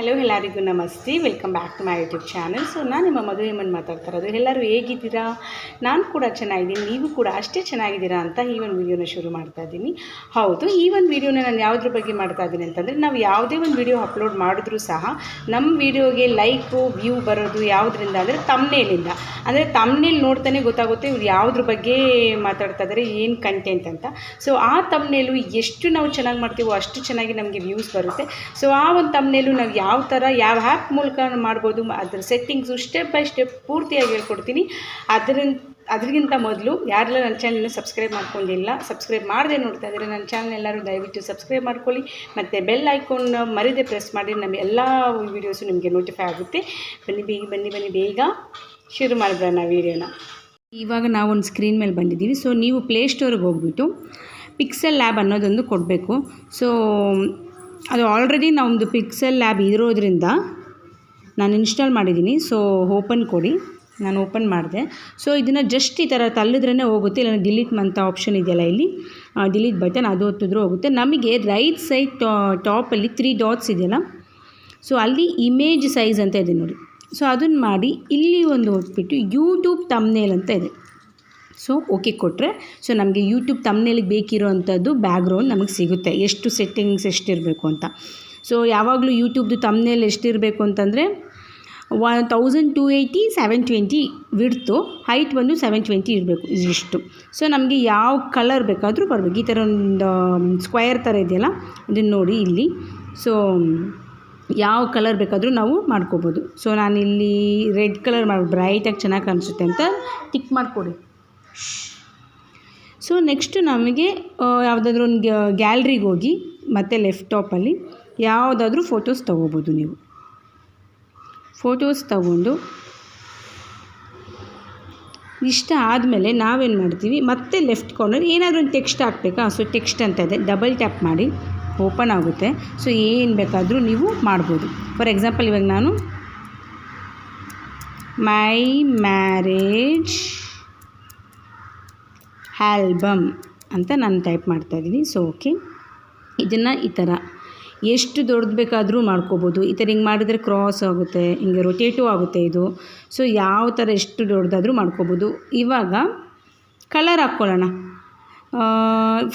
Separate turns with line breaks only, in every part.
Hello ಎಲ್ಲರಿಗೂ ನಮಸ್ತೆ, welcome back to my YouTube channel. So ನಾನು ನಿಮ್ಮ ಮಧು ಹೇಮಂತ್ ಮಾತಾಡ್ತಾ ಇರೋದು. ಎಲ್ಲರೂ ಹೇಗಿದ್ದೀರಾ? ನಾನು ಕೂಡ ಚೆನ್ನಾಗಿದ್ದೀನಿ, ನೀವು ಕೂಡ ಅಷ್ಟೇ ಚೆನ್ನಾಗಿದ್ದೀರಾ ಅಂತ ಈ ಒಂದು ವೀಡಿಯೋನ ಶುರು ಮಾಡ್ತಾ ಇದ್ದೀನಿ. ಹೌದು, ಈ ಒಂದು ವೀಡಿಯೋನ ನಾನು ಯಾವುದ್ರ ಬಗ್ಗೆ ಮಾಡ್ತಾ ಇದ್ದೀನಿ ಅಂತಂದರೆ, ನಾವು ಯಾವುದೇ ಒಂದು ವೀಡಿಯೋ ಅಪ್ಲೋಡ್ ಮಾಡಿದ್ರೂ ಸಹ ನಮ್ಮ ವೀಡಿಯೋಗೆ ಲೈಕು ವ್ಯೂ ಬರೋದು ಯಾವುದರಿಂದ ಅಂದರೆ ತಮ್ನೇಲಿಂದ. ಅಂದರೆ ತಮ್ನೇಲ್ ನೋಡ್ತಾನೆ ಗೊತ್ತಾಗುತ್ತೆ ಇವ್ರು ಯಾವುದ್ರ ಬಗ್ಗೆ ಮಾತಾಡ್ತಾ ಇದ್ದಾರೆ, ಏನು ಕಂಟೆಂಟ್ ಅಂತ. ಸೊ ಆ ತಮ್ನೇಲು ಎಷ್ಟು ನಾವು ಚೆನ್ನಾಗಿ ಮಾಡ್ತೀವೋ ಅಷ್ಟು ಚೆನ್ನಾಗಿ ನಮಗೆ ವ್ಯೂಸ್ ಬರುತ್ತೆ. ಸೊ ಆ ಒಂದು ತಮ್ನೇಲು ನಾವು ಯಾವ ಥರ ಯಾವ ಆ್ಯಪ್ ಮೂಲಕ ಮಾಡ್ಬೋದು, ಅದರ ಸೆಟ್ಟಿಂಗ್ಸು ಸ್ಟೆಪ್ ಬೈ ಸ್ಟೆಪ್ ಪೂರ್ತಿಯಾಗಿ ಹೇಳ್ಕೊಡ್ತೀನಿ. ಅದರಿಗಿಂತ ಮೊದಲು ಯಾರೆಲ್ಲ ನನ್ನ ಚಾನಲ್ನ ಸಬ್ಸ್ಕ್ರೈಬ್ ಮಾಡ್ಕೊಂಡಿಲ್ಲ, ಸಬ್ಸ್ಕ್ರೈಬ್ ಮಾಡದೆ ನೋಡ್ತಾ ಇದ್ದಾರೆ ನನ್ನ ಚಾನಲ್, ಎಲ್ಲರೂ ದಯವಿಟ್ಟು ಸಬ್ಸ್ಕ್ರೈಬ್ ಮಾಡ್ಕೊಳ್ಳಿ. ಮತ್ತು ಬೆಲ್ ಐಕಾನ್ ಮರಿದೆ ಪ್ರೆಸ್ ಮಾಡಿ, ನಮ್ಮ ಎಲ್ಲ ವೀಡಿಯೋಸು ನಿಮಗೆ ನೋಟಿಫೈ ಆಗುತ್ತೆ. ಬನ್ನಿ ಬೇಗ ಶುರು ಮಾಡಿಬಿಡೋಣ ವೀಡಿಯೋನ. ಇವಾಗ ನಾವೊಂದು ಸ್ಕ್ರೀನ್ ಮೇಲೆ ಬಂದಿದ್ದೀವಿ. ಸೊ ನೀವು ಪ್ಲೇಸ್ಟೋರಿಗೆ ಹೋಗ್ಬಿಟ್ಟು ಪಿಕ್ಸೆಲ್ ಲ್ಯಾಬ್ ಅನ್ನೋದೊಂದು ಕೊಡಬೇಕು. ಸೊ ಅದು ಆಲ್ರೆಡಿ ನಮ್ಮದು ಪಿಕ್ಸೆಲ್ ಲ್ಯಾಬ್ ಇರೋದ್ರಿಂದ ನಾನು ಇನ್ಸ್ಟಾಲ್ ಮಾಡಿದ್ದೀನಿ. ಸೊ ಓಪನ್ ಕೊಡಿ, ನಾನು ಓಪನ್ ಮಾಡಿದೆ. ಸೊ ಇದನ್ನು ಜಸ್ಟ್ ಈ ಥರ ತಳ್ಳಿದ್ರೇ ಹೋಗುತ್ತೆ, ಇಲ್ಲ ಡಿಲೀಟ್ ಅಂತ ಆಪ್ಷನ್ ಇದೆಯಲ್ಲ ಇಲ್ಲಿ ಡಿಲೀಟ್ ಬಟನ್, ಅದು ಹೊತ್ತಿದ್ರೂ ಹೋಗುತ್ತೆ. ನಮಗೆ ರೈಟ್ ಸೈಡ್ ಟಾಪಲ್ಲಿ 3 ಡಾಟ್ಸ್ ಇದೆಯಲ್ಲ, ಸೊ ಅಲ್ಲಿ ಇಮೇಜ್ ಸೈಜ್ ಅಂತ ಇದೆ ನೋಡಿ. ಸೊ ಅದನ್ನು ಮಾಡಿ ಇಲ್ಲಿ ಒಂದು ಹೊತ್ಬಿಟ್ಟು ಯೂಟ್ಯೂಬ್ ತಮ್ನೇಲ್ ಅಂತ ಇದೆ. ಸೊ ಓಕೆ ಕೊಟ್ಟರೆ ಸೊ ನಮಗೆ ಯೂಟ್ಯೂಬ್ ತಮ್ನೇಲಿಗೆ ಬೇಕಿರೋ ಅಂಥದ್ದು ಬ್ಯಾಕ್ಗ್ರೌಂಡ್ ನಮಗೆ ಸಿಗುತ್ತೆ, ಎಷ್ಟು ಸೆಟ್ಟಿಂಗ್ಸ್ ಎಷ್ಟಿರಬೇಕು ಅಂತ. ಸೊ ಯಾವಾಗಲೂ ಯೂಟ್ಯೂಬ್ದು ತಮ್ನೇಲ್ ಎಷ್ಟಿರಬೇಕು ಅಂತಂದರೆ 1280 720 ವಿಡ್ತು, ಹೈಟ್ ಬಂದು 720 ಇರಬೇಕು, ಇಷ್ಟು. ಸೊ ನಮಗೆ ಯಾವ ಕಲರ್ ಬೇಕಾದರೂ ಬರಬೇಕು. ಈ ಥರ ಒಂದು ಸ್ಕ್ವಯರ್ ಥರ ಇದೆಯಲ್ಲ ಇದನ್ನು ನೋಡಿ ಇಲ್ಲಿ. ಸೊ ಯಾವ ಕಲರ್ ಬೇಕಾದರೂ ನಾವು ಮಾಡ್ಕೋಬೋದು. ಸೊ ನಾನಿಲ್ಲಿ ರೆಡ್ ಕಲರ್ ಮಾಡಿ ಬ್ರೈಟಾಗಿ ಚೆನ್ನಾಗಿ ಕಾಣಿಸುತ್ತೆ ಅಂತ ಟಿಕ್ ಮಾಡಿಕೊಡಿ. ಸೊ ನೆಕ್ಸ್ಟು ನಮಗೆ ಯಾವುದಾದ್ರೂ ಒಂದು ಗ್ಯಾಲ್ರಿಗೆ ಹೋಗಿ ಮತ್ತು ಲೆಫ್ಟ್ ಟಾಪಲ್ಲಿ ಯಾವುದಾದ್ರೂ ಫೋಟೋಸ್ ತೊಗೋಬೋದು. ನೀವು ಫೋಟೋಸ್ ತಗೊಂಡು ಇಷ್ಟ ಆದಮೇಲೆ ನಾವೇನು ಮಾಡ್ತೀವಿ, ಮತ್ತೆ ಲೆಫ್ಟ್ ಕಾರ್ನರ್ ಏನಾದರೂ ಒಂದು ಟೆಕ್ಸ್ಟ್ ಹಾಕಬೇಕಾ. ಸೊ ಟೆಕ್ಸ್ಟ್ ಅಂತ ಇದೆ, ಡಬಲ್ ಟ್ಯಾಪ್ ಮಾಡಿ ಓಪನ್ ಆಗುತ್ತೆ. ಸೊ ಏನು ಬೇಕಾದರೂ ನೀವು ಮಾಡ್ಬೋದು. ಫಾರ್ ಎಕ್ಸಾಂಪಲ್ ಇವಾಗ ನಾನು ಮೈ ಮ್ಯಾರೇಜ್ ಆಲ್ಬಮ್ ಅಂತ ನಾನು ಟೈಪ್ ಮಾಡ್ತಾಯಿದ್ದೀನಿ. ಸೊ ಓಕೆ, ಇದನ್ನು ಈ ಥರ ಎಷ್ಟು ದೊಡ್ಡದು ಬೇಕಾದರೂ ಮಾಡ್ಕೋಬೋದು. ಈ ಥರ ಹಿಂಗೆ ಮಾಡಿದ್ರೆ ಕ್ರಾಸ್ ಆಗುತ್ತೆ, ಹಿಂಗೆ ರೊಟೇಟು ಆಗುತ್ತೆ ಇದು. ಸೊ ಯಾವ ಥರ ಎಷ್ಟು ದೊಡ್ಡದಾದರೂ ಮಾಡ್ಕೋಬೋದು. ಇವಾಗ ಕಲರ್ ಹಾಕ್ಕೊಳ್ಳೋಣ.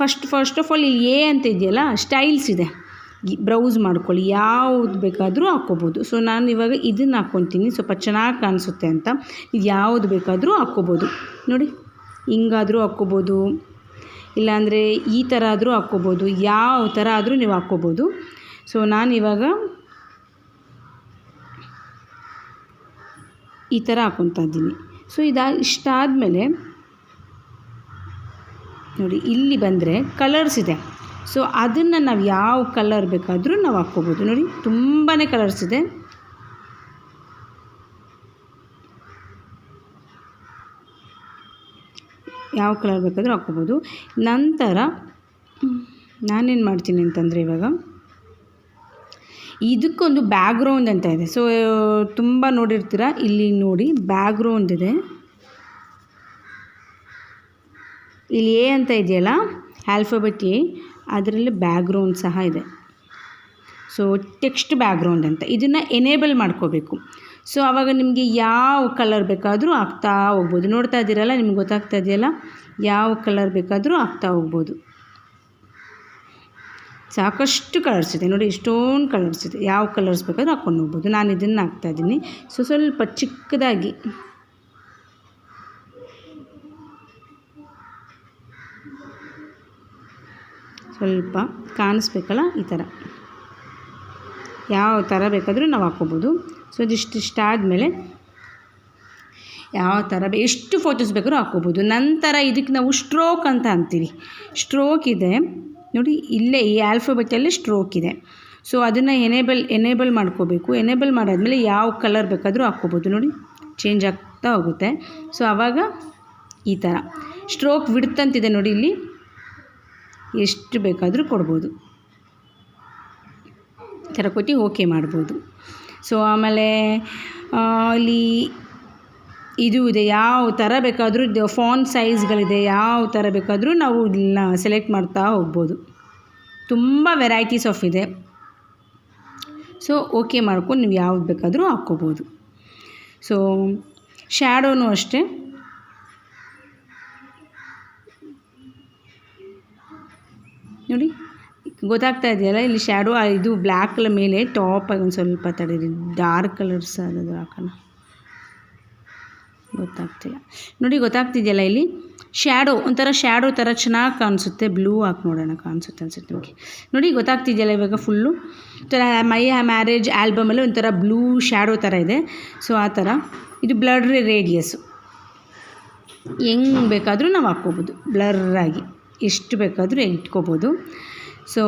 ಫಸ್ಟ್ ಆಫ್ ಆಲ್ ಇಲ್ಲಿ ಅಂತ ಇದೆಯಲ್ಲ ಸ್ಟೈಲ್ಸ್ ಇದೆ, ಬ್ರೌಸ್ ಮಾಡ್ಕೊಳ್ಳಿ, ಯಾವುದು ಬೇಕಾದರೂ ಹಾಕ್ಕೋಬೋದು. ಸೊ ನಾನು ಇವಾಗ ಇದನ್ನು ಹಾಕ್ಕೊತೀನಿ, ಸ್ವಲ್ಪ ಚೆನ್ನಾಗಿ ಕಾಣಿಸುತ್ತೆ ಅಂತ. ಇದು ಯಾವುದು ಬೇಕಾದರೂ ಹಾಕ್ಕೋಬೋದು ನೋಡಿ, ಹಿಂಗಾದರೂ ಹಾಕ್ಕೋಬೋದು, ಇಲ್ಲಾಂದರೆ ಈ ಥರ ಆದರೂ ಹಾಕ್ಕೋಬೋದು, ಯಾವ ಥರ ಆದರೂ ನೀವು ಹಾಕ್ಕೋಬೋದು. ಸೊ ನಾನಿವಾಗ ಈ ಥರ ಹಾಕ್ಕೊತಾ ಇದ್ದೀನಿ. ಸೊ ಇಷ್ಟ ಆದಮೇಲೆ ನೋಡಿ ಇಲ್ಲಿ ಬಂದರೆ ಕಲರ್ಸ್ ಇದೆ. ಸೊ ಅದನ್ನು ನಾವು ಯಾವ ಕಲರ್ ಬೇಕಾದರೂ ನಾವು ಹಾಕ್ಕೋಬೋದು. ನೋಡಿ ತುಂಬಾ ಕಲರ್ಸ್ ಇದೆ. ಯಾವ ಕಲರ್ ಬೇಕಾದರೂ ಹಾಕ್ಕೋಬೋದು. ನಂತರ ನಾನೇನು ಮಾಡ್ತೀನಿ ಅಂತಂದರೆ, ಇವಾಗ ಇದಕ್ಕೊಂದು ಬ್ಯಾಕ್ಗ್ರೌಂಡ್ ಅಂತ ಇದೆ. ಸೊ ತುಂಬ ನೋಡಿರ್ತೀರ, ಇಲ್ಲಿ ನೋಡಿ ಬ್ಯಾಕ್ಗ್ರೌಂಡ್ ಇದೆ, ಇಲ್ಲಿ ಎ ಅಂತ ಇದೆಯಲ್ಲ ಆಲ್ಫಾಬೆಟ್ ಎ, ಅದರಲ್ಲಿ ಬ್ಯಾಕ್ಗ್ರೌಂಡ್ ಸಹ ಇದೆ. ಸೊ ಟೆಕ್ಸ್ಟ್ ಬ್ಯಾಕ್ಗ್ರೌಂಡ್ ಅಂತ, ಇದನ್ನು ಎನೇಬಲ್ ಮಾಡ್ಕೋಬೇಕು. ಸೊ ಆವಾಗ ನಿಮಗೆ ಯಾವ ಕಲರ್ ಬೇಕಾದರೂ ಹಾಕ್ತಾ ಹೋಗ್ಬೋದು. ನೋಡ್ತಾ ಇದ್ದೀರಲ್ಲ, ನಿಮ್ಗೆ ಗೊತ್ತಾಗ್ತಾ ಇದೆಯಲ್ಲ, ಯಾವ ಕಲರ್ ಬೇಕಾದರೂ ಹಾಕ್ತಾ ಹೋಗ್ಬೋದು. ಸಾಕಷ್ಟು ಕಲರ್ಸ್ ಇದೆ ನೋಡಿ, ಇಷ್ಟೊಂದು ಕಲರ್ಸ್ ಇದೆ, ಯಾವ ಕಲರ್ಸ್ ಬೇಕಾದರೂ ಹಾಕ್ಕೊಂಡು ಹೋಗ್ಬೋದು. ನಾನು ಇದನ್ನು ಹಾಕ್ತಾಯಿದ್ದೀನಿ. ಸೊ ಸ್ವಲ್ಪ ಚಿಕ್ಕದಾಗಿ ಸ್ವಲ್ಪ ಕಾಣಿಸ್ಬೇಕಲ್ಲ, ಈ ಥರ ಯಾವ ಥರ ಬೇಕಾದರೂ ನಾವು ಹಾಕ್ಕೋಬೋದು. ಸೊ ಇಷ್ಟ ಆದಮೇಲೆ ಯಾವ ಥರ ಎಷ್ಟು ಫೋಟೋಸ್ ಬೇಕಾದ್ರೂ ಹಾಕ್ಕೋಬೋದು. ನಂತರ ಇದಕ್ಕೆ ನಾವು ಸ್ಟ್ರೋಕ್ ಅಂತ ಅಂತೀವಿ. ಸ್ಟ್ರೋಕ್ ಇದೆ ನೋಡಿ, ಇಲ್ಲೇ ಈ ಆಲ್ಫಾಬೆಟಲ್ಲಿ ಸ್ಟ್ರೋಕ್ ಇದೆ. ಸೊ ಅದನ್ನು ಎನೇಬಲ್ ಮಾಡ್ಕೋಬೇಕು. ಎನೇಬಲ್ ಮಾಡಾದಮೇಲೆ ಯಾವ ಕಲರ್ ಬೇಕಾದರೂ ಹಾಕ್ಕೋಬೋದು. ನೋಡಿ ಚೇಂಜ್ ಆಗ್ತಾ ಹೋಗುತ್ತೆ. ಸೊ ಆವಾಗ ಈ ಥರ ಸ್ಟ್ರೋಕ್ ವಿಡ್ತ್ ಅಂತಿದೆ ನೋಡಿ, ಇಲ್ಲಿ ಎಷ್ಟು ಬೇಕಾದರೂ ಕೊಡ್ಬೋದು. ಈ ಥರ ಕೊಟ್ಟು ಓಕೆ ಮಾಡ್ಬೋದು. ಸೊ ಆಮೇಲೆ ಇಲ್ಲಿ ಇದು ಇದೆ, ಯಾವ ಥರ ಬೇಕಾದರೂ ಫಾಂಟ್ ಸೈಜ್ಗಳಿದೆ, ಯಾವ ಥರ ಬೇಕಾದರೂ ನಾವು ಇದನ್ನ ಸೆಲೆಕ್ಟ್ ಮಾಡ್ತಾ ಹೋಗ್ಬೋದು. ತುಂಬ ವೆರೈಟೀಸ್ ಆಫ್ ಇದೆ. ಸೊ ಓಕೆ ಮಾಡ್ಕೊಂಡು ನೀವು ಯಾವ್ದು ಬೇಕಾದರೂ ಹಾಕ್ಕೋಬೋದು. ಸೊ ಶ್ಯಾಡೋನು ಅಷ್ಟೇ ನೋಡಿ, ಗೊತ್ತಾಗ್ತಾ ಇದೆಯಲ್ಲ ಇಲ್ಲಿ ಶ್ಯಾಡೋ ಇದು ಬ್ಲ್ಯಾಕ್ ಕಲರ್ ಮೇಲೆ ಟಾಪಾಗಿ ಒಂದು ಸ್ವಲ್ಪ ತಡೀರಿ, ಡಾರ್ಕ್ ಕಲರ್ಸ್ ಅದು ಹಾಕೋಣ, ಗೊತ್ತಾಗ್ತಿಲ್ಲ ನೋಡಿ, ಗೊತ್ತಾಗ್ತಿದೆಯಲ್ಲ ಇಲ್ಲಿ ಶ್ಯಾಡೋ ಒಂಥರ ಶ್ಯಾಡೋ ಥರ ಚೆನ್ನಾಗಿ ಕಾಣಿಸುತ್ತೆ. ಬ್ಲೂ ಹಾಕಿ ನೋಡೋಣ, ಕಾಣಿಸುತ್ತೆ ಅನ್ಸುತ್ತೆ ನಿಮಗೆ. ನೋಡಿ ಗೊತ್ತಾಗ್ತಿದೆಯಲ್ಲ ಇವಾಗ ಫುಲ್ಲು ಥರ ಮೈ ಮ್ಯಾರೇಜ್ ಆಲ್ಬಮಲ್ಲಿ ಒಂಥರ ಬ್ಲೂ ಶ್ಯಾಡೋ ಥರ ಇದೆ. ಸೊ ಆ ಥರ ಇದು ಬ್ಲರ್ ರೇಡಿಯಸ್ಸು, ಹೆಂಗೆ ಬೇಕಾದರೂ ನಾವು ಹಾಕ್ಕೋಬೋದು, ಬ್ಲರ್ರಾಗಿ ಎಷ್ಟು ಬೇಕಾದರೂ ಇಟ್ಕೋಬೋದು. ಸೊ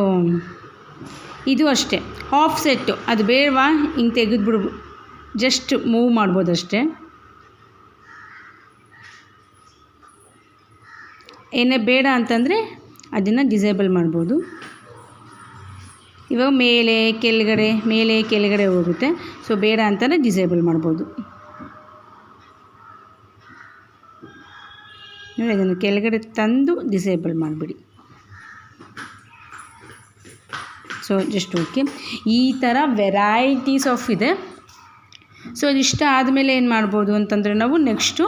ಇದು ಅಷ್ಟೇ ಆಫ್ ಸೆಟ್ಟು, ಅದು ಬೇಡವಾ ಹಿಂಗೆ ತೆಗೆದುಬಿಡು, ಜಸ್ಟ್ ಮೂವ್ ಮಾಡ್ಬೋದು ಅಷ್ಟೇ. ಏನೇ ಬೇಡ ಅಂತಂದರೆ ಅದನ್ನು ಡಿಸೇಬಲ್ ಮಾಡ್ಬೋದು. ಇವಾಗ ಮೇಲೆ ಕೆಳಗಡೆ ಹೋಗುತ್ತೆ. ಸೊ ಬೇಡ ಅಂತಲೇ ಡಿಸೇಬಲ್ ಮಾಡ್ಬೋದು. ನೋಡಿ ಅದನ್ನು ಕೆಳಗಡೆ ತಂದು ಡಿಸೇಬಲ್ ಮಾಡಿಬಿಡಿ. So just okay. ಈ ಥರ ವೆರೈಟೀಸ್ ಆಫ್ ಇದೆ. ಸೊ ಇದಿಷ್ಟ ಆದಮೇಲೆ ಏನು ಮಾಡ್ಬೋದು ಅಂತಂದರೆ ನಾವು ನೆಕ್ಸ್ಟು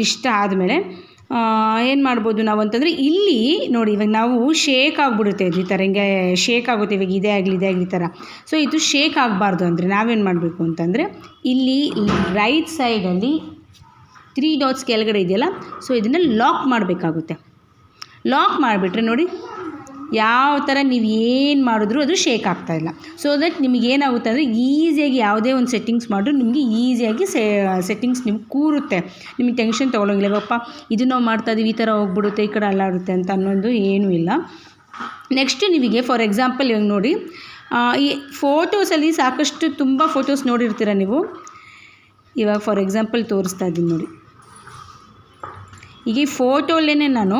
ಇಷ್ಟ ಆದಮೇಲೆ ಏನು ಮಾಡ್ಬೋದು ನಾವು ಅಂತಂದರೆ ಇಲ್ಲಿ ನೋಡಿ, ಇವಾಗ ನಾವು ಶೇಕ್ ಆಗಿಬಿಡುತ್ತೆ ಈ ಥರ, ಹಿಂಗೆ ಶೇಕ್ ಆಗುತ್ತೆ ಇವಾಗ ಇದೇ ಆಗಲಿ ಈ ಥರ. ಸೊ ಇದು ಶೇಕ್ ಆಗಬಾರ್ದು ಅಂದರೆ ನಾವೇನು ಮಾಡಬೇಕು ಅಂತಂದರೆ ಇಲ್ಲಿ ರೈಟ್ ಸೈಡಲ್ಲಿ 3 ಡಾಟ್ಸ್ ಕೆಳಗಡೆ ಇದೆಯಲ್ಲ, ಸೊ ಇದನ್ನು ಲಾಕ್ ಮಾಡಬೇಕಾಗುತ್ತೆ. ಲಾಕ್ ಮಾಡಿಬಿಟ್ರೆ ನೋಡಿ ಯಾವ ಥರ ನೀವು ಏನು ಮಾಡಿದ್ರೂ ಅದು ಶೇಕ್ ಆಗ್ತಾಯಿಲ್ಲ. ಸೊ ದಟ್ ನಿಮಗೇನಾಗುತ್ತೆ ಅಂದರೆ ಈಸಿಯಾಗಿ ಯಾವುದೇ ಒಂದು ಸೆಟ್ಟಿಂಗ್ಸ್ ಮಾಡಿದ್ರು ನಿಮಗೆ ಈಸಿಯಾಗಿ ಸೆಟ್ಟಿಂಗ್ಸ್ ನಿಮ್ಗೆ ಕೂರುತ್ತೆ. ನಿಮಗೆ ಟೆನ್ಷನ್ ತೊಗೊಳಂಗಿಲ್ಲ, ಇವಾಗಪ್ಪ ಇದು ನಾವು ಮಾಡ್ತಾಯಿದ್ದೀವಿ ಈ ಥರ ಹೋಗ್ಬಿಡುತ್ತೆ ಈ ಕಡೆ ಅಲ್ಲಾಡುತ್ತೆ ಅಂತ ಅನ್ನೋದು ಏನೂ ಇಲ್ಲ. ನೆಕ್ಸ್ಟ್ ನಿಮಗೆ ಫಾರ್ ಎಕ್ಸಾಂಪಲ್ ಇವಾಗ ನೋಡಿ, ಈ ಫೋಟೋಸಲ್ಲಿ ಸಾಕಷ್ಟು ತುಂಬ ಫೋಟೋಸ್ ನೋಡಿರ್ತೀರ ನೀವು. ಇವಾಗ ಫಾರ್ ಎಕ್ಸಾಂಪಲ್ ತೋರಿಸ್ತಾ ಇದ್ದೀನಿ ನೋಡಿ, ಈಗ ಈ ಫೋಟೋಲ್ಲೇ ನಾನು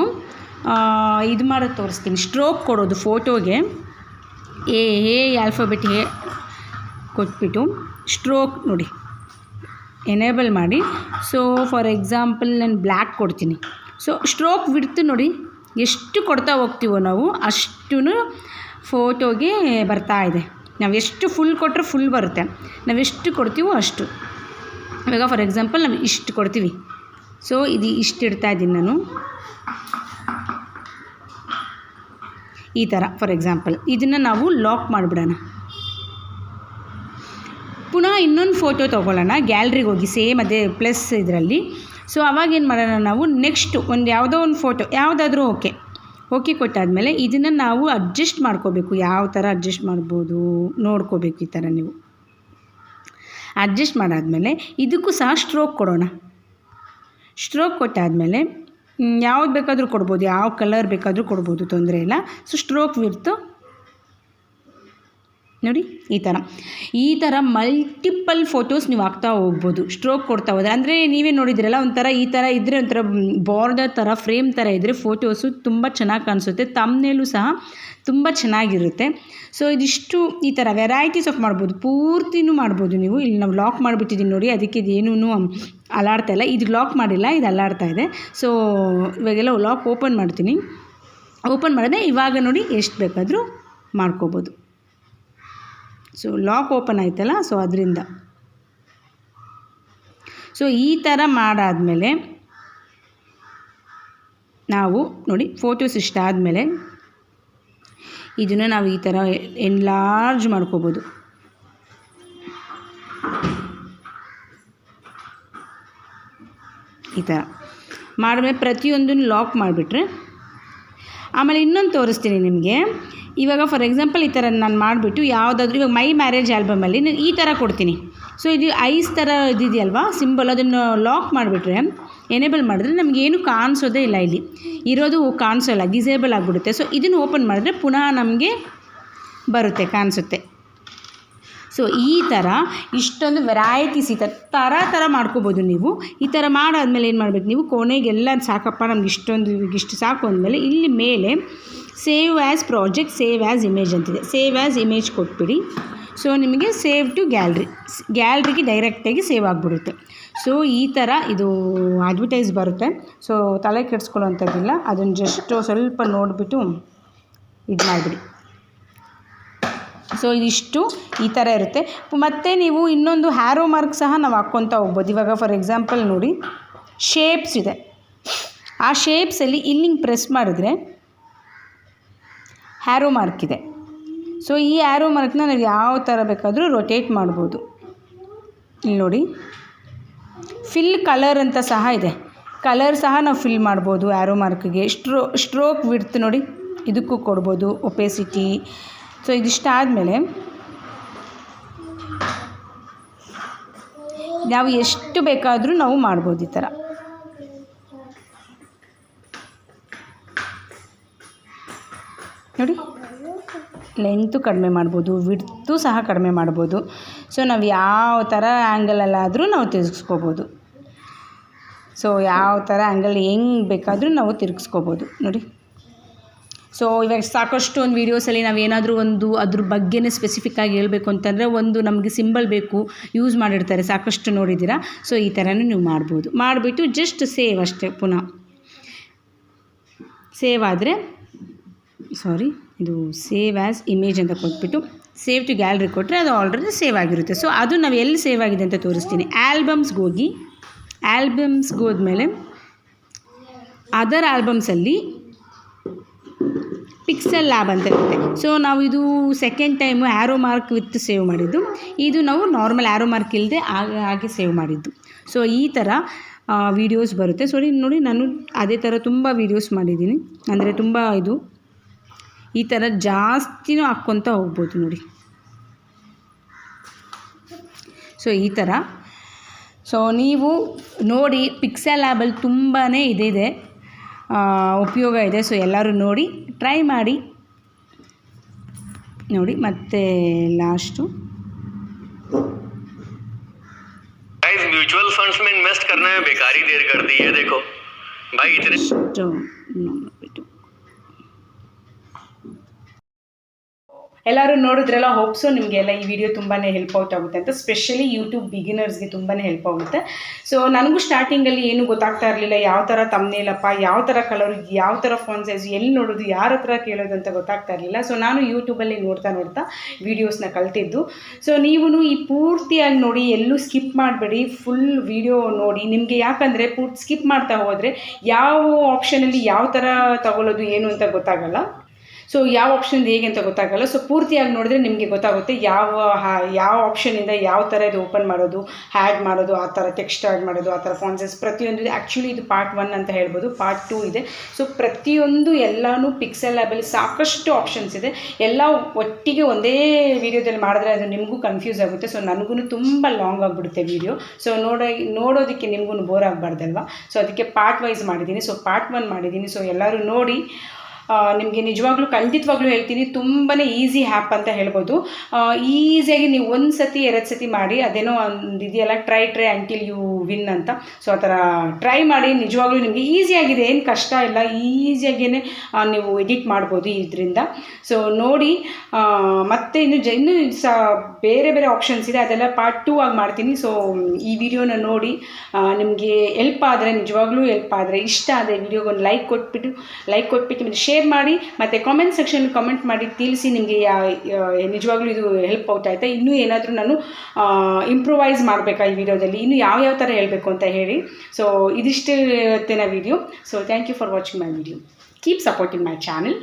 ಇದು ಮಾಡೋದು ತೋರಿಸ್ತೀನಿ, ಸ್ಟ್ರೋಕ್ ಕೊಡೋದು ಫೋಟೋಗೆ ಆಲ್ಫಾಬೆಟ್ ಎ ಕೊಟ್ಬಿಟ್ಟು ಸ್ಟ್ರೋಕ್ ನೋಡಿ ಎನೇಬಲ್ ಮಾಡಿ. ಸೊ ಫಾರ್ ಎಕ್ಸಾಂಪಲ್ ನಾನು ಬ್ಲ್ಯಾಕ್ ಕೊಡ್ತೀನಿ. ಸೊ ಸ್ಟ್ರೋಕ್ ವಿಡ್ತ್ ನೋಡಿ ಎಷ್ಟು ಕೊಡ್ತಾ ಹೋಗ್ತೀವೋ ನಾವು ಅಷ್ಟೂ ಫೋಟೋಗೆ ಬರ್ತಾ ಇದೆ. ನಾವು ಎಷ್ಟು ಫುಲ್ ಕೊಟ್ಟರೆ ಫುಲ್ ಬರುತ್ತೆ, ನಾವೆಷ್ಟು ಕೊಡ್ತೀವೋ ಅಷ್ಟು. ಇವಾಗ ಫಾರ್ ಎಕ್ಸಾಂಪಲ್ ನಾವು ಇಷ್ಟು ಕೊಡ್ತೀವಿ. ಸೊ ಇದು ಇಷ್ಟು ಇಡ್ತಾ ಇದ್ದೀನಿ ನಾನು ಈ ಥರ. ಫಾರ್ ಎಕ್ಸಾಂಪಲ್ ಇದನ್ನು ನಾವು ಲಾಕ್ ಮಾಡಿಬಿಡೋಣ. ಪುನಃ ಇನ್ನೊಂದು ಫೋಟೋ ತೊಗೊಳ್ಳೋಣ, ಗ್ಯಾಲ್ರಿಗೆ ಹೋಗಿ ಸೇಮ್ ಅದೇ ಪ್ಲಸ್ ಇದರಲ್ಲಿ. ಸೊ ಅವಾಗೇನು ಮಾಡೋಣ ನಾವು ನೆಕ್ಸ್ಟು ಒಂದು ಯಾವುದೋ ಒಂದು ಫೋಟೋ ಯಾವುದಾದ್ರೂ ಓಕೆ ಕೊಟ್ಟಾದಮೇಲೆ ಇದನ್ನು ನಾವು ಅಡ್ಜಸ್ಟ್ ಮಾಡ್ಕೋಬೇಕು. ಯಾವ ಥರ ಅಡ್ಜಸ್ಟ್ ಮಾಡ್ಬೋದು ನೋಡ್ಕೋಬೇಕು. ಈ ಥರ ನೀವು ಅಡ್ಜಸ್ಟ್ ಮಾಡಾದಮೇಲೆ ಇದಕ್ಕೂ ಸಹ ಸ್ಟ್ರೋಕ್ ಕೊಡೋಣ. ಸ್ಟ್ರೋಕ್ ಕೊಟ್ಟಾದಮೇಲೆ ಯಾವ್ದು ಬೇಕಾದರೂ ಕೊಡ್ಬೋದು, ಯಾವ ಕಲರ್ ಬೇಕಾದರೂ ಕೊಡ್ಬೋದು, ತೊಂದರೆ ಇಲ್ಲ. ಸೊ ಸ್ಟ್ರೋಕ್ ವಿಡ್ತು ನೋಡಿ ಈ ಥರ ಮಲ್ಟಿಪಲ್ ಫೋಟೋಸ್ ನೀವು ಹಾಕ್ತಾ ಹೋಗ್ಬೋದು ಸ್ಟ್ರೋಕ್ ಕೊಡ್ತಾ ಹೋದರೆ. ಅಂದರೆ ನೀವೇ ನೋಡಿದಿರಲ್ಲ, ಒಂಥರ ಈ ಥರ ಇದ್ದರೆ ಒಂಥರ ಬಾರ್ಡರ್ ಥರ ಫ್ರೇಮ್ ಥರ ಇದ್ದರೆ ಫೋಟೋಸು ತುಂಬ ಚೆನ್ನಾಗಿ ಕಾಣಿಸುತ್ತೆ, ತಮ್ನೇಲೂ ಸಹ ತುಂಬ ಚೆನ್ನಾಗಿರುತ್ತೆ. ಸೊ ಇದಿಷ್ಟು ಈ ಥರ ವೆರೈಟೀಸ್ ಆಫ್ ಮಾಡ್ಬೋದು, ಪೂರ್ತಿನೂ ಮಾಡ್ಬೋದು ನೀವು. ಇಲ್ಲಿ ನಾವು ಲಾಕ್ ಮಾಡಿಬಿಟ್ಟಿದ್ದೀನಿ ನೋಡಿ, ಅದಕ್ಕೆ ಇದೇನೂ ಅಲ್ಲಾಡ್ತಾ ಇಲ್ಲ. ಇದು ಲಾಕ್ ಮಾಡಿಲ್ಲ, ಇದು ಅಲ್ಲಾಡ್ತಾ ಇದೆ. ಸೊ ಇವಾಗೆಲ್ಲ ಲಾಕ್ ಓಪನ್ ಮಾಡ್ತೀನಿ. ಓಪನ್ ಮಾಡಿದ್ರೆ ಇವಾಗ ನೋಡಿ ಎಷ್ಟು ಬೇಕಾದರೂ ಮಾಡ್ಕೋಬೋದು. ಸೊ ಲಾಕ್ ಓಪನ್ ಆಯ್ತಲ್ಲ, ಸೊ ಅದರಿಂದ. ಸೊ ಈ ಥರ ಮಾಡಾದಮೇಲೆ ನಾವು ನೋಡಿ ಫೋಟೋಸ್ ಇಷ್ಟ ಆದಮೇಲೆ ಇದನ್ನು ನಾವು ಈ ಥರ ಎನ್ಲಾರ್ಜ್ ಮಾಡ್ಕೋಬೋದು. ಈ ಥರ ಮಾಡಿದ್ಮೇಲೆ ಪ್ರತಿಯೊಂದನ್ನು ಲಾಕ್ ಮಾಡಿಬಿಟ್ರೆ ಆಮೇಲೆ ಇನ್ನೊಂದು ತೋರಿಸ್ತೀನಿ ನಿಮಗೆ. ಇವಾಗ ಫಾರ್ ಎಕ್ಸಾಂಪಲ್ ಈ ಥರ ನಾನು ಮಾಡಿಬಿಟ್ಟು ಯಾವುದಾದ್ರೂ ಇವಾಗ ಮೈ ಮ್ಯಾರೇಜ್ ಆಲ್ಬಮಲ್ಲಿ ನಾನು ಈ ಥರ ಕೊಡ್ತೀನಿ. ಸೊ ಇದು ಐಸ್ ಥರ ಇದಿದೆಯಲ್ವಾ ಸಿಂಬಲ್, ಅದನ್ನು ಲಾಕ್ ಮಾಡಿಬಿಟ್ರೆ ಎನೇಬಲ್ ಮಾಡಿದ್ರೆ ನಮಗೇನು ಕಾಣಿಸೋದೇ ಇಲ್ಲ, ಇಲ್ಲಿ ಇರೋದು ಕಾಣಿಸೋಲ್ಲ, ಡಿಸೇಬಲ್ ಆಗಿಬಿಡುತ್ತೆ. ಸೊ ಇದನ್ನು ಓಪನ್ ಮಾಡಿದ್ರೆ ಪುನಃ ನಮಗೆ ಬರುತ್ತೆ, ಕಾಣಿಸುತ್ತೆ. ಸೊ ಈ ಥರ ಇಷ್ಟೊಂದು ವೆರೈಟೀಸ್ ಈ ಥರ ಮಾಡ್ಕೋಬೋದು ನೀವು. ಈ ಥರ ಮಾಡಾದ್ಮೇಲೆ ಏನು ಮಾಡಬೇಕು ನೀವು, ಕೊನೆಗೆಲ್ಲ ಸಾಕಪ್ಪ ನಮ್ಗೆ ಇಷ್ಟು ಸಾಕು ಅಂದಮೇಲೆ ಇಲ್ಲಿ ಮೇಲೆ save as project, save as image ಅಂತಿದೆ. ಸೇವ್ ಆ್ಯಸ್ ಇಮೇಜ್ ಕೊಟ್ಬಿಡಿ. ಸೊ ನಿಮಗೆ ಸೇವ್ ಟು ಗ್ಯಾಲ್ರಿಗೆ ಡೈರೆಕ್ಟಾಗಿ ಸೇವ್ ಆಗಿಬಿಡುತ್ತೆ. ಸೊ ಈ ಥರ ಇದು ಅಡ್ವರ್ಟೈಸ್ ಬರುತ್ತೆ. ಸೊ ತಲೆ ಕೆಡಿಸ್ಕೊಳ್ಳೋವಂಥದ್ದಿಲ್ಲ, ಅದನ್ನು ಜಸ್ಟ್ ಸ್ವಲ್ಪ ನೋಡಿಬಿಟ್ಟು ಇದು ಮಾಡಿಬಿಡಿ. ಸೊ ಇದಿಷ್ಟು ಈ ಥರ ಇರುತ್ತೆ. ಮತ್ತು ನೀವು ಇನ್ನೊಂದು ಹ್ಯಾರೋ ಮಾರ್ಕ್ ಸಹ ನಾವು ಹಾಕ್ಕೊತಾ ಹೋಗ್ಬೋದು. ಇವಾಗ ಫಾರ್ ಎಕ್ಸಾಂಪಲ್ ನೋಡಿ, ಶೇಪ್ಸ್ ಇದೆ, ಆ ಶೇಪ್ಸಲ್ಲಿ ಇಲ್ಲಿಂಗ್ ಪ್ರೆಸ್ ಮಾಡಿದ್ರೆ ಹ್ಯಾರೋ ಮಾರ್ಕ್ ಇದೆ. ಸೊ ಈ ಹ್ಯಾರೋ ಮಾರ್ಕ್ನ ನಾವು ಯಾವ ಥರ ಬೇಕಾದರೂ ರೊಟೇಟ್ ಮಾಡ್ಬೋದು. ಇಲ್ಲಿ ನೋಡಿ, ಫಿಲ್ ಕಲರ್ ಅಂತ ಸಹ ಇದೆ, ಕಲರ್ ಸಹ ನಾವು ಫಿಲ್ ಮಾಡ್ಬೋದು ಆ್ಯರೋ ಮಾರ್ಕ್ಗೆ. ಸ್ಟ್ರೋಕ್ ವಿಡ್ತ್ ನೋಡಿ, ಇದಕ್ಕೂ ಕೊಡ್ಬೋದು, ಒಪೇಸಿಟಿ. ಸೊ ಇದಿಷ್ಟಾದಮೇಲೆ ನಾವು ಎಷ್ಟು ಬೇಕಾದರೂ ನಾವು ಮಾಡ್ಬೋದು ಈ ಥರ. ನೋಡಿ, ಲೆಂತು ಕಡಿಮೆ ಮಾಡ್ಬೋದು, ವಿಡ್ತು ಸಹ ಕಡಿಮೆ ಮಾಡ್ಬೋದು. ಸೊ ನಾವು ಯಾವ ಥರ ಆ್ಯಂಗಲಲ್ಲಾದರೂ ನಾವು ತಿರುಗಿಸ್ಕೋಬೋದು. ಸೊ ಯಾವ ಥರ ಆ್ಯಂಗಲ್ ಹೆಂಗೆ ಬೇಕಾದರೂ ನಾವು ತಿರುಗಿಸ್ಕೋಬೋದು ನೋಡಿ. ಸೊ ಇವಾಗ ಸಾಕಷ್ಟು ಒಂದು ವೀಡಿಯೋಸಲ್ಲಿ ನಾವು ಏನಾದರೂ ಒಂದು ಅದ್ರ ಬಗ್ಗೆನೇ ಸ್ಪೆಸಿಫಿಕ್ಕಾಗಿ ಹೇಳಬೇಕು ಅಂತಂದರೆ ಒಂದು ನಮಗೆ ಸಿಂಬಲ್ ಬೇಕು, ಯೂಸ್ ಮಾಡಿರ್ತಾರೆ, ಸಾಕಷ್ಟು ನೋಡಿದ್ದೀರಾ. ಸೊ ಈ ಥರನೂ ನೀವು ಮಾಡ್ಬೋದು. ಮಾಡಿಬಿಟ್ಟು ಜಸ್ಟ್ ಸೇವ್ ಅಷ್ಟೇ. ಪುನಃ ಸೇವ್ ಆದರೆ ಇದು ಸೇವ್ ಆ್ಯಸ್ ಇಮೇಜ್ ಅಂತ ಕೊಟ್ಬಿಟ್ಟು ಸೇವ್ ಟು ಗ್ಯಾಲರಿ ಕೊಟ್ಟರೆ ಅದು ಆಲ್ರೆಡಿ ಸೇವ್ ಆಗಿರುತ್ತೆ. ಸೊ ಅದು ನಾವು ಎಲ್ಲಿ ಸೇವ್ ಆಗಿದೆ ಅಂತ ತೋರಿಸ್ತೀನಿ. ಆಲ್ಬಮ್ಸ್ಗೆ ಹೋಗಿ, ಆಲ್ಬಮ್ಸ್ಗೆ ಹೋದ್ಮೇಲೆ ಅದರ್ ಆಲ್ಬಮ್ಸಲ್ಲಿ ಪಿಕ್ಸೆಲ್ ಲ್ಯಾಬ್ ಅಂತ ಇರುತ್ತೆ. ಸೊ ನಾವು ಇದು second time arrow mark with save ಮಾಡಿದ್ದು, ಇದು ನಾವು ನಾರ್ಮಲ್ ಆ್ಯರೋ ಮಾರ್ಕ್ ಇಲ್ಲದೆ ಹಾಗೆ ಸೇವ್ ಮಾಡಿದ್ದು. ಸೊ ಈ ಥರ ವೀಡಿಯೋಸ್ ಬರುತ್ತೆ. ನೋಡಿ, ನಾನು ಅದೇ ಥರ ತುಂಬ ವೀಡಿಯೋಸ್ ಮಾಡಿದ್ದೀನಿ, ಅಂದರೆ ತುಂಬ ಇದು ಈ ಥರ ಜಾಸ್ತಿನೂ ಹಾಕ್ಕೊತ ಹೋಗ್ಬೋದು ನೋಡಿ. ಸೊ ಈ ಥರ. ಸೊ ನೀವು ನೋಡಿ, ಪಿಕ್ಸೆಲ್ ಲ್ಯಾಬಲ್ಲಿ ತುಂಬಾ ಇದೆ ಉಪಯೋಗ ಇದೆ. ಸೊ ಎಲ್ಲರೂ ನೋಡಿ, ಟ್ರೈ ಮಾಡಿ ನೋಡಿ. ಮತ್ತು ಲಾಸ್ಟು
म्यूचुअल फंड्स में इन्वेस्ट करना है, बेकारी देर कर दी है। देखो भाई इतने
ಎಲ್ಲರೂ ನೋಡಿದ್ರಲ್ಲ, ಹೋಪ್ಸು ನಿಮಗೆಲ್ಲ ಈ ವಿಡಿಯೋ ತುಂಬಾ ಹೆಲ್ಪ್ ಔಟ್ ಆಗುತ್ತೆ ಅಂತ. ಸ್ಪೆಷಲಿ ಯೂಟ್ಯೂಬ್ ಬಿಗಿನರ್ಸ್ಗೆ ತುಂಬಾ ಹೆಲ್ಪ್ ಆಗುತ್ತೆ. ಸೊ ನನಗೂ ಸ್ಟಾರ್ಟಿಂಗಲ್ಲಿ ಏನೂ ಗೊತ್ತಾಗ್ತಾ ಇರಲಿಲ್ಲ, ಯಾವ ಥರ ತಮ್ನೇಲಪ್ಪ, ಯಾವ ಥರ ಕಲರು, ಯಾವ ಥರ ಫಾಂಟ್ ಸೈಜ್, ಎಲ್ಲಿ ನೋಡೋದು, ಯಾರ ಹತ್ರ ಕೇಳೋದು ಅಂತ ಗೊತ್ತಾಗ್ತಾ ಇರಲಿಲ್ಲ. ಸೊ ನಾನು ಯೂಟ್ಯೂಬಲ್ಲಿ ನೋಡ್ತಾ ವೀಡಿಯೋಸ್ನ ಕಲ್ತಿದ್ದು. ಸೊ ನೀವು ಈ ಪೂರ್ತಿಯಾಗಿ ನೋಡಿ, ಎಲ್ಲೂ ಸ್ಕಿಪ್ ಮಾಡಬೇಡಿ, ಫುಲ್ ವಿಡಿಯೋ ನೋಡಿ. ನಿಮಗೆ ಯಾಕಂದರೆ ಸ್ಕಿಪ್ ಮಾಡ್ತಾ ಹೋದರೆ ಯಾವ ಆಪ್ಷನಲ್ಲಿ ಯಾವ ಥರ ತಗೊಳ್ಳೋದು ಏನು ಅಂತ ಗೊತ್ತಾಗಲ್ಲ. ಸೊ ಯಾವ ಆಪ್ಷನ್ ಹೇಗೆ ಅಂತ ಗೊತ್ತಾಗಲ್ಲ. ಸೊ ಪೂರ್ತಿಯಾಗಿ ನೋಡಿದ್ರೆ ನಿಮಗೆ ಗೊತ್ತಾಗುತ್ತೆ ಯಾವ ಆಪ್ಷನಿಂದ ಯಾವ ಥರ ಇದು ಓಪನ್ ಮಾಡೋದು, ಹ್ಯಾಡ್ ಮಾಡೋದು, ಆ ಥರ ಟೆಕ್ಸ್ಟ್ ಆ್ಯಡ್ ಮಾಡೋದು, ಆ ಥರ ಫಾಂಟ್ಸಸ್ ಪ್ರತಿಯೊಂದು ಇದೆ. ಆ್ಯಕ್ಚುಲಿ ಇದು ಪಾರ್ಟ್ 1 ಅಂತ ಹೇಳ್ಬೋದು, ಪಾರ್ಟ್ 2 ಇದೆ. ಸೊ ಪ್ರತಿಯೊಂದು ಎಲ್ಲನೂ ಪಿಕ್ಸೆಲ್ ಲ್ಯಾಬಲ್ಲಿ ಸಾಕಷ್ಟು ಆಪ್ಷನ್ಸ್ ಇದೆ. ಎಲ್ಲ ಒಟ್ಟಿಗೆ ಒಂದೇ ವೀಡಿಯೋದಲ್ಲಿ ಮಾಡಿದ್ರೆ ಅದು ನಿಮಗೂ ಕನ್ಫ್ಯೂಸ್ ಆಗುತ್ತೆ. ಸೊ ನನಗೂ ತುಂಬ ಲಾಂಗ್ ಆಗಿಬಿಡುತ್ತೆ ವೀಡಿಯೋ. ಸೊ ನೋಡೋದಕ್ಕೆ ನಿಮಗೂ ಬೋರ್ ಆಗಬಾರ್ದಲ್ವ. ಸೊ ಅದಕ್ಕೆ ಪಾರ್ಟ್ ವೈಸ್ ಮಾಡಿದ್ದೀನಿ. ಸೊ ಪಾರ್ಟ್ 1 ಮಾಡಿದ್ದೀನಿ. ಸೊ ಎಲ್ಲರೂ ನೋಡಿ. ನಿಮಗೆ ನಿಜವಾಗ್ಲೂ ಖಂಡಿತವಾಗ್ಲೂ ಹೇಳ್ತೀನಿ, ತುಂಬಾ ಈಸಿ ಆ್ಯಪ್ ಅಂತ ಹೇಳ್ಬೋದು. ಈಸಿಯಾಗಿ ನೀವು 1 ಸತಿ 2 ಸತಿ ಮಾಡಿ, ಅದೇನೋ ಒಂದು ಇದೆಯಲ್ಲ, ಟ್ರೈ ಅಂಟಿಲ್ ಯು ವಿನ್ ಅಂತ. ಸೊ ಆ ಥರ ಟ್ರೈ ಮಾಡಿ. ನಿಜವಾಗ್ಲೂ ನಿಮಗೆ ಈಸಿಯಾಗಿದೆ, ಏನು ಕಷ್ಟ ಇಲ್ಲ, ಈಸಿಯಾಗೇ ನೀವು ಎಡಿಟ್ ಮಾಡ್ಬೋದು ಇದರಿಂದ. ಸೊ ನೋಡಿ. ಮತ್ತು ಇನ್ನೂ ಬೇರೆ ಆಪ್ಷನ್ಸ್ ಇದೆ, ಅದೆಲ್ಲ ಪಾರ್ಟ್ 2 ಆಗಿ ಮಾಡ್ತೀನಿ. ಸೊ ಈ ವಿಡಿಯೋನ ನೋಡಿ, ನಿಮಗೆ ಹೆಲ್ಪ್ ಆದರೆ, ನಿಜವಾಗ್ಲೂ ಹೆಲ್ಪ್ ಆದರೆ, ಇಷ್ಟ ಆದರೆ ವಿಡಿಯೋಗೊಂದು ಲೈಕ್ ಕೊಟ್ಬಿಟ್ಟು ನಿಮಗೆ ಶೇರ್ ಮಾಡಿ. ಮತ್ತು ಕಾಮೆಂಟ್ ಸೆಕ್ಷನಲ್ಲಿ ಕಮೆಂಟ್ ಮಾಡಿ ತಿಳಿಸಿ ನಿಮಗೆ ನಿಜವಾಗ್ಲೂ ಇದು ಹೆಲ್ಪ್ ಔಟ್ ಆಯಿತಾ, ಇನ್ನೂ ಏನಾದರೂ ನಾನು ಇಂಪ್ರೂವೈಸ್ ಮಾಡಬೇಕಾ ಈ ವಿಡಿಯೋದಲ್ಲಿ, ಇನ್ನೂ ಯಾವ ಥರ ಹೇಳಬೇಕು ಅಂತ ಹೇಳಿ. ಸೊ ಇದಿಷ್ಟೇ ಇವತ್ತಿನ video. So thank you for watching my video. Keep supporting my channel.